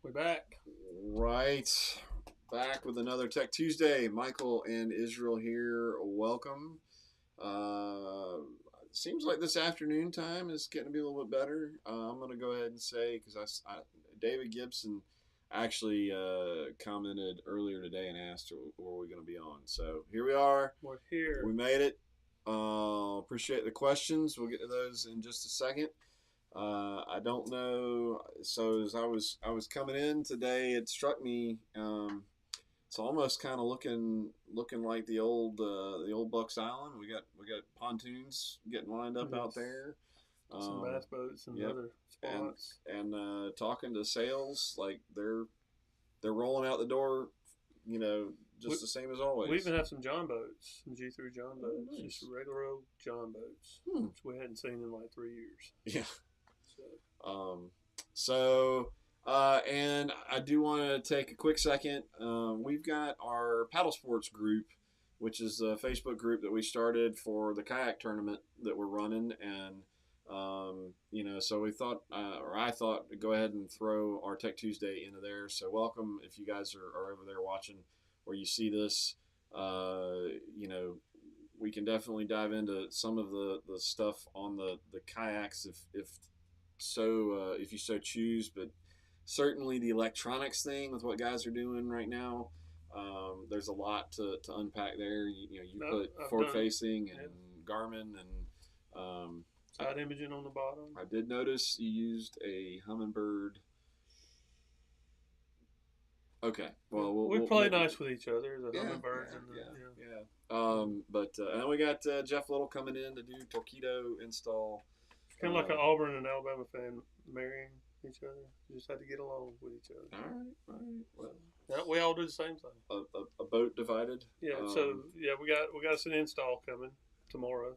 We're back. Right. Back with another Tech Tuesday. Michael and Israel here. Welcome. Seems like this afternoon time is getting to be a little bit better. I'm going to go ahead and say, because David Gibson actually commented earlier today and asked, were we going to be on? So here we are. We're here. We made it. Appreciate the questions. We'll get to those in just a second. I don't know. So as I was coming in today, it struck me. It's almost kind of looking like the old Bucks Island. We got pontoons getting lined up out there. Some bass boats and other spots. And talking to sales, like they're rolling out the door. Just the same as always. We even have some John boats, some G3 John boats, nice. just regular old John boats, which we hadn't seen in like 3 years. Yeah. And I do want to take a quick second. We've got our paddle sports group, which is a Facebook group that we started for the kayak tournament that we're running, and so we thought, I thought, to go ahead and throw our Tech Tuesday into there. So welcome if you guys are over there watching, or you see this. We can definitely dive into some of the stuff on the kayaks if you so choose, but certainly the electronics thing with what guys are doing right now, there's a lot to unpack there. You put forward facing and Garmin and side imaging on the bottom. I did notice you used a Humminbird. Okay, well we play nice with each other, the Humminbirds But then we got Jeff Little coming in to do Torpedo install. Kind of like an Auburn and Alabama fan marrying each other. You just had to get along with each other. All right. Well, we all do the same thing. A boat divided. Yeah. We got us an install coming tomorrow.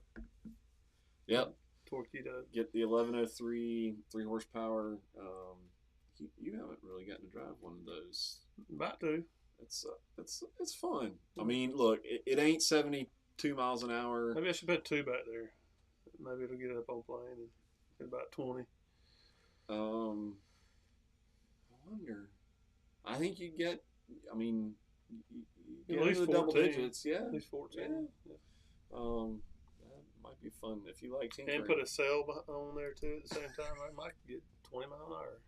Yep. Torpedo. Get the 1103 3 horsepower. You haven't really gotten to drive one of those. About to. It's fun. I mean, look, it ain't 72 miles an hour. Maybe I should put 2 back there. Maybe it'll get it up on plane and get about 20. I wonder. I think you get. I mean, you get at least into the 14. double digits. Yeah, at least 14. Yeah. That might be fun if you like tinkering. And put a sail on there too at the same time. I might get 20 mile an hour.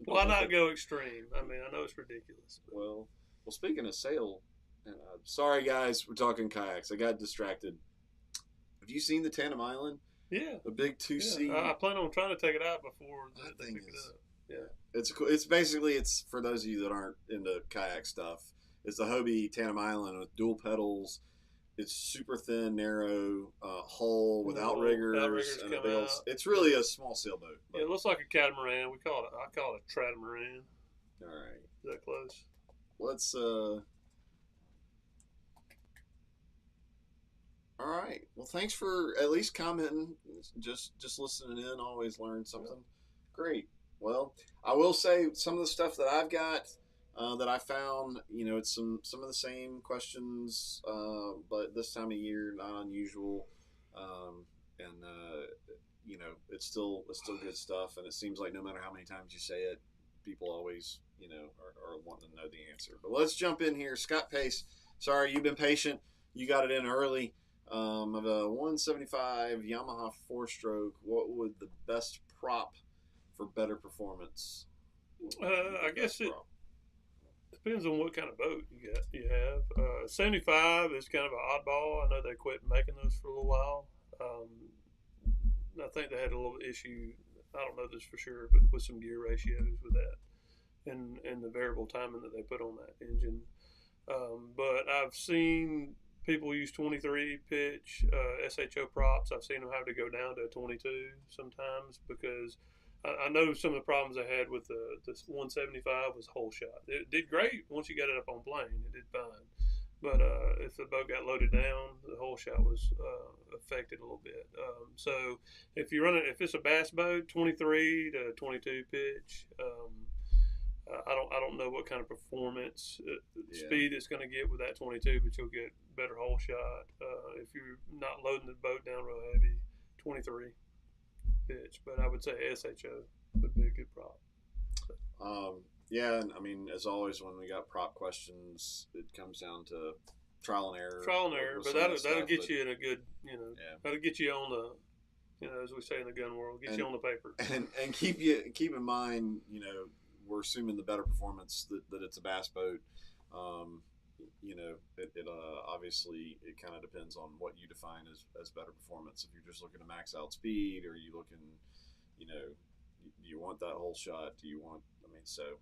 Why not go extreme? I mean, I know it's ridiculous. But. Well, speaking of sail, and sorry guys, we're talking kayaks. I got distracted. Have you seen the Tandem Island? Yeah. The big 2C. I plan on trying to take it out before they pick it up. Yeah. It's cool. It's for those of you that aren't into kayak stuff. It's the Hobie Tandem Island with dual pedals. It's super thin, narrow hull with outriggers and a big. It's really a small sailboat. Yeah, it looks like a catamaran. I call it a trimaran. All right. Is that close? Let's. All right. Well, thanks for at least commenting. Just listening in. Always learn something. Yeah. Great. Well, I will say some of the stuff that I've got that I found. It's some of the same questions, but this time of year, not unusual. It's still good stuff. And it seems like no matter how many times you say it, people always are wanting to know the answer. But let's jump in here. Scott Pace. Sorry, you've been patient. You got it in early. Of a 175 Yamaha 4-stroke, what would the best prop for better performance? I guess it depends on what kind of boat you have. 75 is kind of an oddball. I know they quit making those for a little while. I think they had a little issue. I don't know this for sure, but with some gear ratios with that, and the variable timing that they put on that engine. But I've seen people use 23 pitch SHO props. I've seen them have to go down to 22 sometimes because I know some of the problems I had with this 175 was hole shot. It did great once you got it up on plane. It did fine. But if the boat got loaded down, the hole shot was affected a little bit. So if it's a bass boat, 23 to 22 pitch. I don't know what kind of performance speed it's going to get with that 22, but you'll get better hole shot if you're not loading the boat down real heavy. 23. pitch, but I would say SHO would be a good prop. Yeah, and I mean, as always, when we got prop questions, it comes down to trial and error. But that'll get you in a good, that'll get you on the, as we say in the gun world, get you on the paper. And keep in mind, we're assuming the better performance that it's a bass boat. It obviously it kind of depends on what you define as better performance. If you're just looking to max out speed, or you looking, do you want that whole shot? Do you want? I mean, so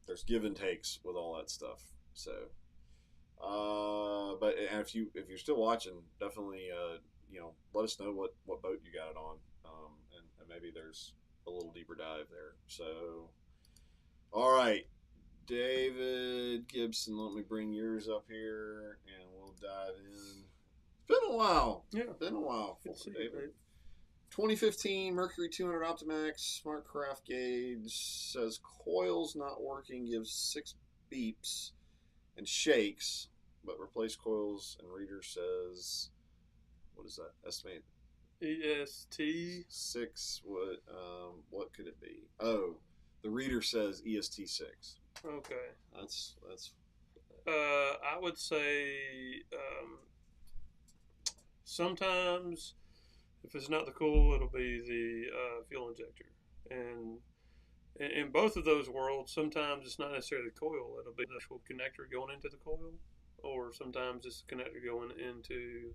there's give and takes with all that stuff. So, but and if you're still watching, definitely let us know what boat you got it on, and maybe there's a little deeper dive there. So, all right. David Gibson, let me bring yours up here, and we'll dive in. It's been a while. Yeah. Been a while for David. David. 2015 Mercury 200 Optimax Smart Craft Gauge says coils not working, gives 6 beeps and shakes, but replace coils, and reader says, what is that? Estimate. EST 6. What could it be? Oh, the reader says EST 6. Okay. That's. I would say sometimes if it's not the coil, it'll be the fuel injector, and in both of those worlds, sometimes it's not necessarily the coil. It'll be the actual connector going into the coil, or sometimes it's the connector going into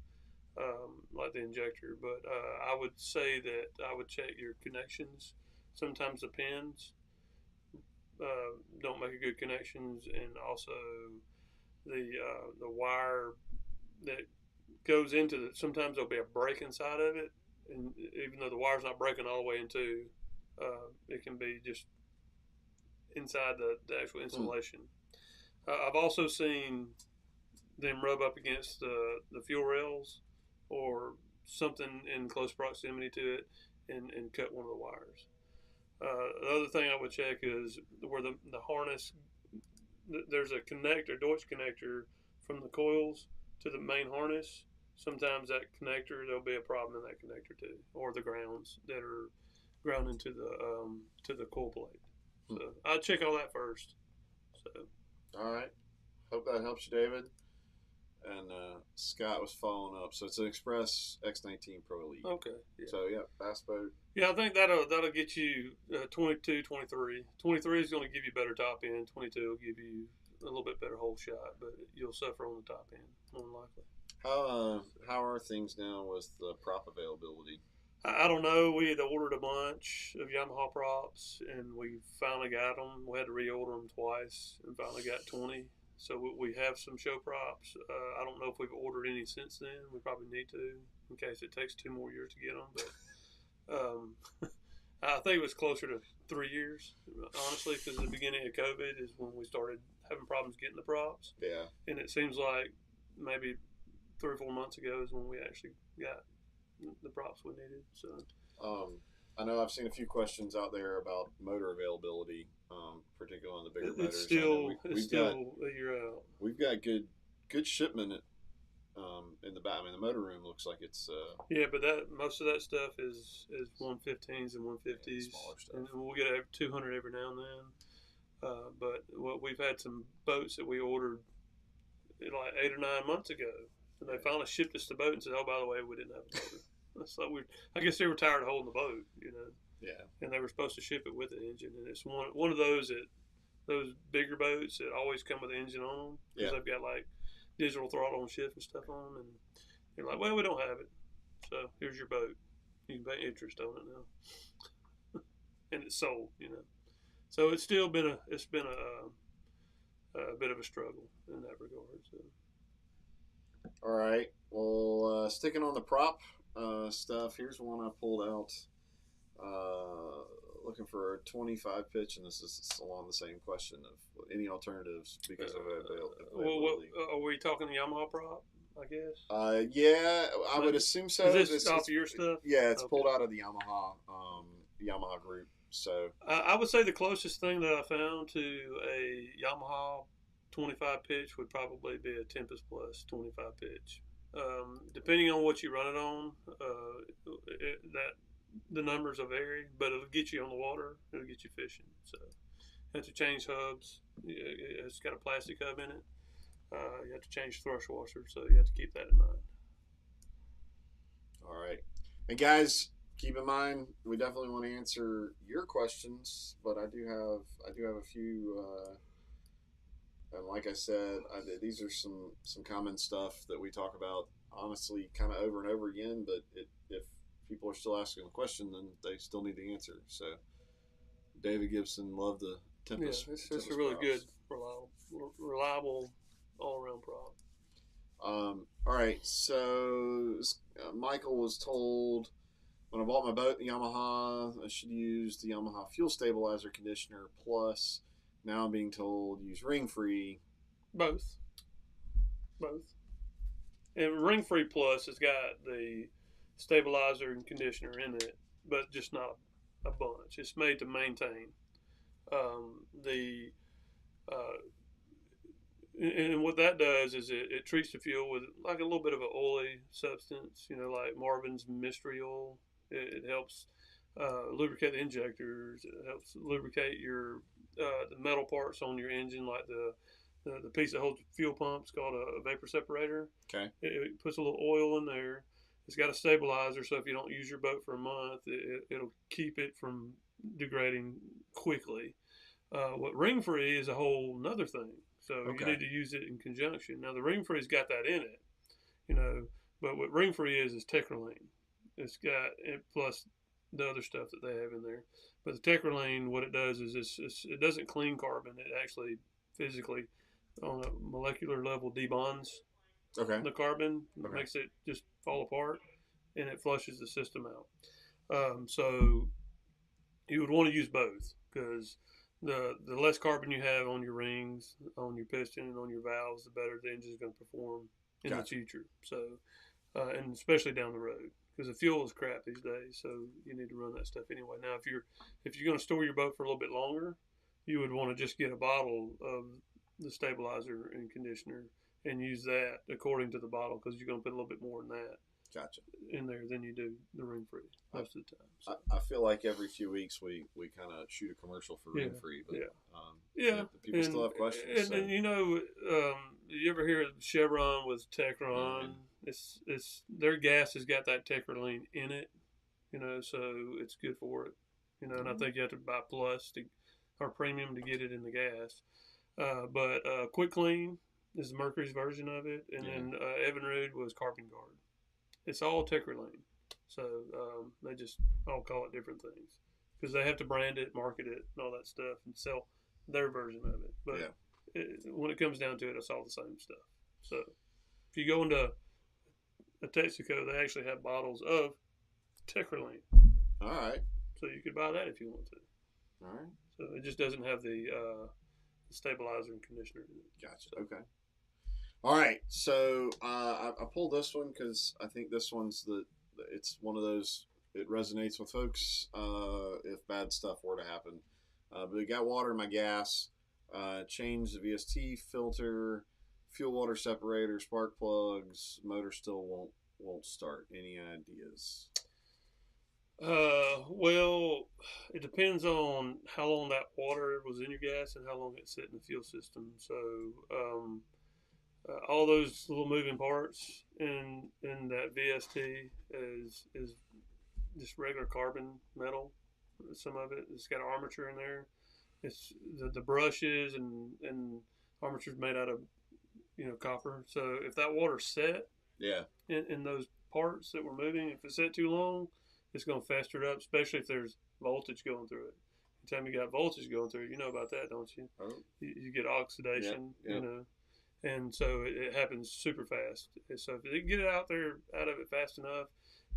like the injector. But I would say that I would check your connections. Sometimes the pins don't make a good connections, and also the wire that goes into it. Sometimes there'll be a break inside of it, and even though the wire's not breaking all the way into, it can be just inside the actual insulation. I've also seen them rub up against the fuel rails or something in close proximity to it and cut one of the wires. The other thing I would check is where the harness, there's a connector, Deutsch connector from the coils to the main harness. Sometimes that connector, there'll be a problem in that connector too, or the grounds that are ground into the coil plate. So I'd check all that first. So, all right. Hope that helps you, David. And Scott was following up. So it's an Express X19 Pro Elite. Okay. Yeah. So, yeah, bass boat. Yeah, I think that'll get you 22, 23. 23 is going to give you better top end. 22 will give you a little bit better hole shot, but you'll suffer on the top end, more than likely. How are things now with the prop availability? I don't know. We had ordered a bunch of Yamaha props, and we finally got them. We had to reorder them twice, and finally got 20. So we have some show props. I don't know if we've ordered any since then. We probably need to, in case it takes 2 more years to get them. But I think it was closer to 3 years, honestly, because the beginning of COVID is when we started having problems getting the props. Yeah. And it seems like maybe 3 or 4 months ago is when we actually got the props we needed. So I know I've seen a few questions out there about motor availability, particularly on the bigger motors. It's still a year out. We've got good shipment in the back. I mean, the motor room looks like it's yeah, but most of that stuff is 115s and 150s, smaller stuff. and we'll get 200 every now and then. But we've had some boats that we ordered like 8 or 9 months ago, and they finally shipped us the boat and said, "Oh, by the way, we didn't have a motor." So I guess they were tired of holding the boat, Yeah. And they were supposed to ship it with the engine, and it's one of those bigger boats that always come with the engine on them because they've got like digital throttle and shift and stuff on them, and you're like, "Well, we don't have it, so here's your boat. You can pay interest on it now," and it's sold, So it's still been a bit of a struggle in that regard. So. All right. Well, sticking on the prop stuff, here's one I pulled out. Looking for a 25 pitch, and this is along the same question of any alternatives because of availability. Are we talking the Yamaha prop, I guess? Yeah, I would assume so. Is this off of your stuff? Yeah, it's pulled out of the Yamaha group. So I would say the closest thing that I found to a Yamaha 25 pitch would probably be a Tempest Plus 25 pitch. Depending on what you run it on, that the numbers will vary, but it'll get you on the water. It'll get you fishing. So you have to change hubs. It's got a plastic hub in it. You have to change thrush washer, so you have to keep that in mind. All right. And guys, keep in mind we definitely want to answer your questions, but I do have a few. And like I said, these are some common stuff that we talk about honestly kind of over and over again. But if people are still asking a question, then they still need the answer. So David Gibson, love the Tempest. Yeah, it's a really good, reliable all-around product. All right, so Michael was told when I bought my boat, the Yamaha, I should use the Yamaha fuel stabilizer conditioner plus. Now I'm being told use ring free. Both. And ring free plus has got the stabilizer and conditioner in it, but just not a bunch. It's made to maintain the. And what that does is it treats the fuel with like a little bit of an oily substance, like Marvin's mystery oil. It helps lubricate the injectors. It helps lubricate the metal parts on your engine, like the piece that holds the fuel pump. It's called a vapor separator. Okay. It puts a little oil in there. It's got a stabilizer, so if you don't use your boat for a month, it'll keep it from degrading quickly. What ring free is a whole nother thing. So Okay. You need to use it in conjunction. Now the ring free's got that in it, but what ring free is tetraline. It's got it plus the other stuff that they have in there. But the tetraline, what it does is it doesn't clean carbon. It actually physically, on a molecular level, debonds the carbon, makes it just fall apart, and it flushes the system out. So you would want to use both because the less carbon you have on your rings, on your piston, and on your valves, the better the engine's going to perform in the future. So, and especially down the road, because the fuel is crap these days. So you need to run that stuff anyway. Now, if you're going to store your boat for a little bit longer, you would want to just get a bottle of the stabilizer and conditioner and use that according to the bottle, because you're going to put a little bit more than that. Gotcha. In there than you do the ring free most of the time. So. I feel like every few weeks we kind of shoot a commercial for ring free, but people still have questions. And you you ever hear of Chevron with Techron? It's their gas has got that Techroline in it, so it's good for it, and I think you have to buy plus or premium to get it in the gas. But Quick Clean is Mercury's version of it, and then Evinrude was Carbon Guard. It's all Techroline. So they just all call it different things because they have to brand it, market it, and all that stuff, and sell their version of it. But when it comes down to it, it's all the same stuff. So if you go into a Texaco, they actually have bottles of Techroline. All right. So you could buy that if you want to. All right. So it just doesn't have the stabilizer and conditioner in it. Gotcha. So. Okay. All right, so I pulled this one because I think this one's it's one of those, it resonates with folks if bad stuff were to happen. But we got water in my gas, changed the VST filter, fuel water separator, spark plugs, motor still won't start. Any ideas? Well, it depends on how long that water was in your gas and how long it sit in the fuel system. So, all those little moving parts in that VST is just regular carbon metal. Some of it's got armature in there. It's the brushes and armature's made out of copper. So if that water's set in those parts that we're moving, if it's set too long, it's going to fester it up, especially if there's voltage going through it. Anytime you got voltage going through it, you know about that, don't you? Oh. You get oxidation, and so it happens super fast. And so if you get it out of it fast enough,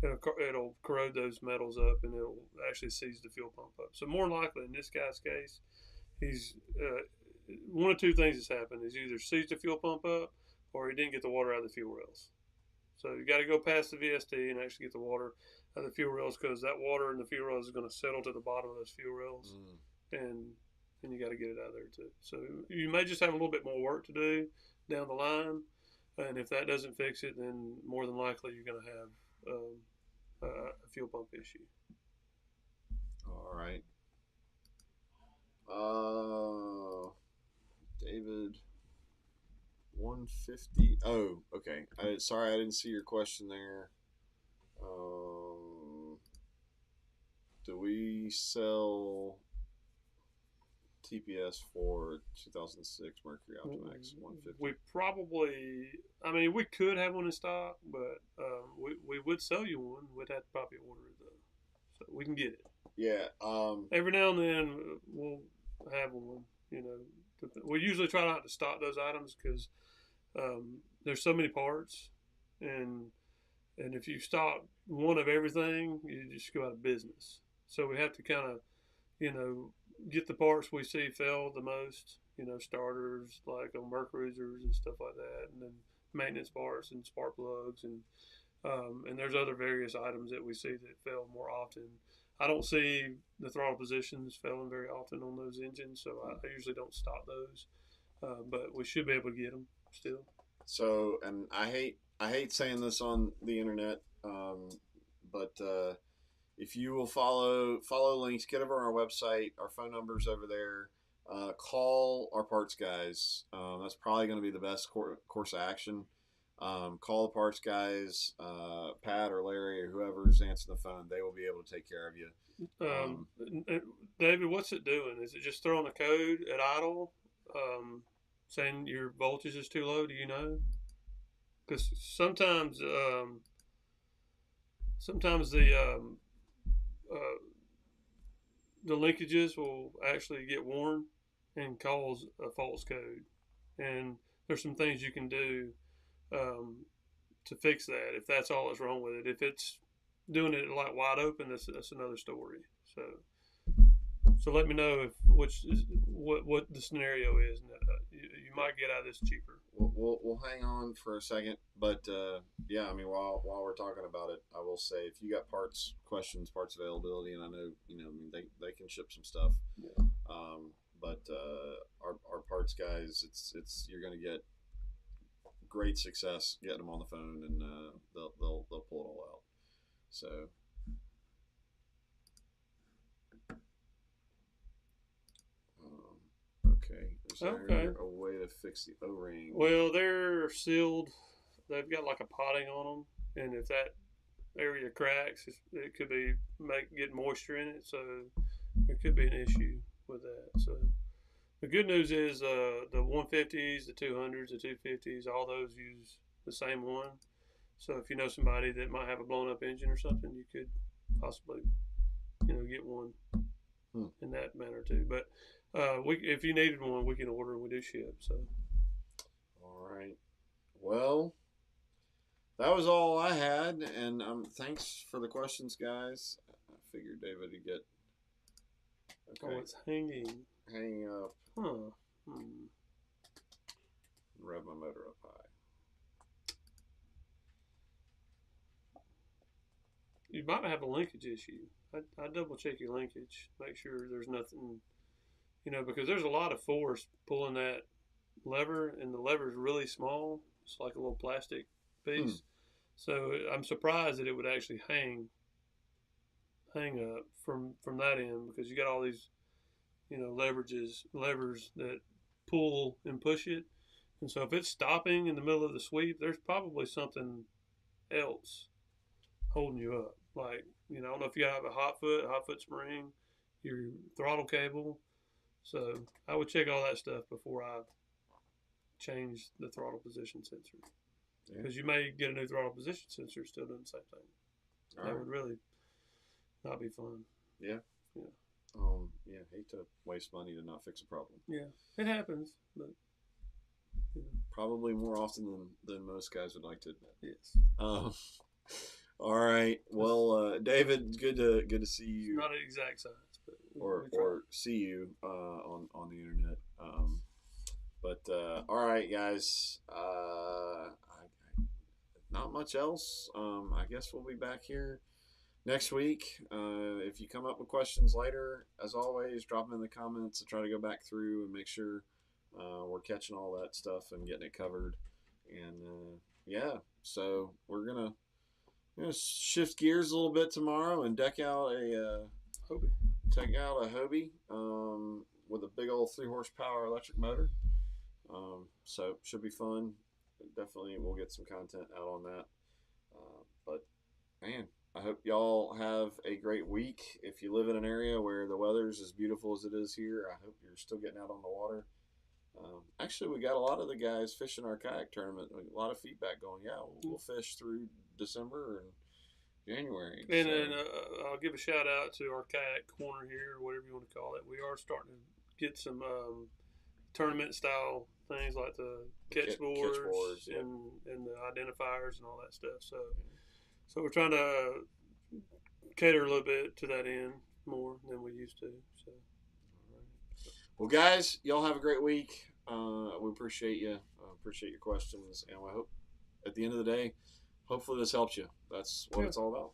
it'll corrode those metals up, and it'll actually seize the fuel pump up. So more likely in this guy's case, he's one of two things has happened: he's either seized the fuel pump up, or he didn't get the water out of the fuel rails. So you got to go past the VST and actually get the water out of the fuel rails, because that water in the fuel rails is going to settle to the bottom of those fuel rails, and you got to get it out of there too. So you may just have a little bit more work to do down the line, And if that doesn't fix it, then more than likely you're going to have a fuel pump issue. All right. David, 150. Oh, okay. Sorry, I didn't see your question there. Do we sell TPS for 2006 Mercury Optimax 150? We probably, I mean, we could have one in stock, but we would sell you one. We'd have to probably order it though, so we can get it. Yeah. Every now and then we'll have one. You know, we usually try not to stock those items because there's so many parts, and if you stock one of everything, you just go out of business. So we have to kind of, get the parts we see fail the most. Starters like on Merc Cruisers and stuff like that, and then maintenance parts and spark plugs, and there's other various items that we see that fail more often. I don't see the throttle positions failing very often on those engines, so I usually don't stock those. But we should be able to get them still. So, and I hate saying this on the internet, but if you will follow links, get over on our website, our phone number's over there. Call our parts guys. That's probably going to be the best course of action. Call the parts guys, Pat or Larry or whoever's answering the phone. They will be able to take care of you. David, what's it doing? Is it just throwing a code at idle, saying your voltage is too low? Do you know? Because sometimes the linkages will actually get worn and cause a false code. And there's some things you can do to fix that if that's all that's wrong with it. If it's doing it like wide open, that's another story. So let me know what the scenario is. You might get out of this cheaper. We'll hang on for a second, but yeah, I mean, while we're talking about it, I will say if you got parts questions, parts availability, and I know they can ship some stuff. Yeah. But our parts guys, it's you're gonna get great success getting them on the phone, and they'll pull it all out. So. Okay. Is there a way to fix the O-ring? Well, they're sealed. They've got like a potting on them, and if that area cracks, it could be get moisture in it, so there could be an issue with that. So the good news is the 150s, the 200s, the 250s, all those use the same one. So if you know somebody that might have a blown up engine or something, you could possibly get one in that manner too. But if you needed one, we can order and we do ship. So, all right. Well, that was all I had, and thanks for the questions, guys. I figured David would get. Okay. Oh, it's hanging up. Huh. Rev my motor up high. You might have a linkage issue. I double check your linkage, make sure there's nothing, because there's a lot of force pulling that lever, and the lever is really small. It's like a little plastic piece. So I'm surprised that it would actually hang up from that end, because you got all these, levers that pull and push it. And so if it's stopping in the middle of the sweep, there's probably something else holding you up. Like, I don't know if you have a hot foot spring, your throttle cable. So I would check all that stuff before I change the throttle position sensor. Because you may get a new throttle position sensor still doing the same thing. That would really not be fun. Yeah. Hate to waste money to not fix a problem. Yeah, it happens, but probably more often than most guys would like to admit. Yes. All right. Well, David, good to see you. Not an exact science, but or see you on the internet. But all right, guys. Not much else. I guess we'll be back here next week. If you come up with questions later, as always, drop them in the comments. I'll try to go back through and make sure we're catching all that stuff and getting it covered. And yeah, so we're gonna shift gears a little bit tomorrow and deck out a Hobie. take out a Hobie with a big old 3 horsepower electric motor. So should be fun. Definitely, we'll get some content out on that. But man, I hope y'all have a great week. If you live in an area where the weather's as beautiful as it is here, I hope you're still getting out on the water. Actually, we got a lot of the guys fishing our kayak tournament. A lot of feedback going, yeah, we'll fish through December and January. And then I'll give a shout out to our kayak corner here, or whatever you want to call it. We are starting to get some tournament style things like the catch boards yeah. and the identifiers and all that stuff. So we're trying to cater a little bit to that end more than we used to. So. Well, guys, y'all have a great week. We appreciate you. Appreciate your questions, and I hope at the end of the day, hopefully this helps you. That's what it's all about.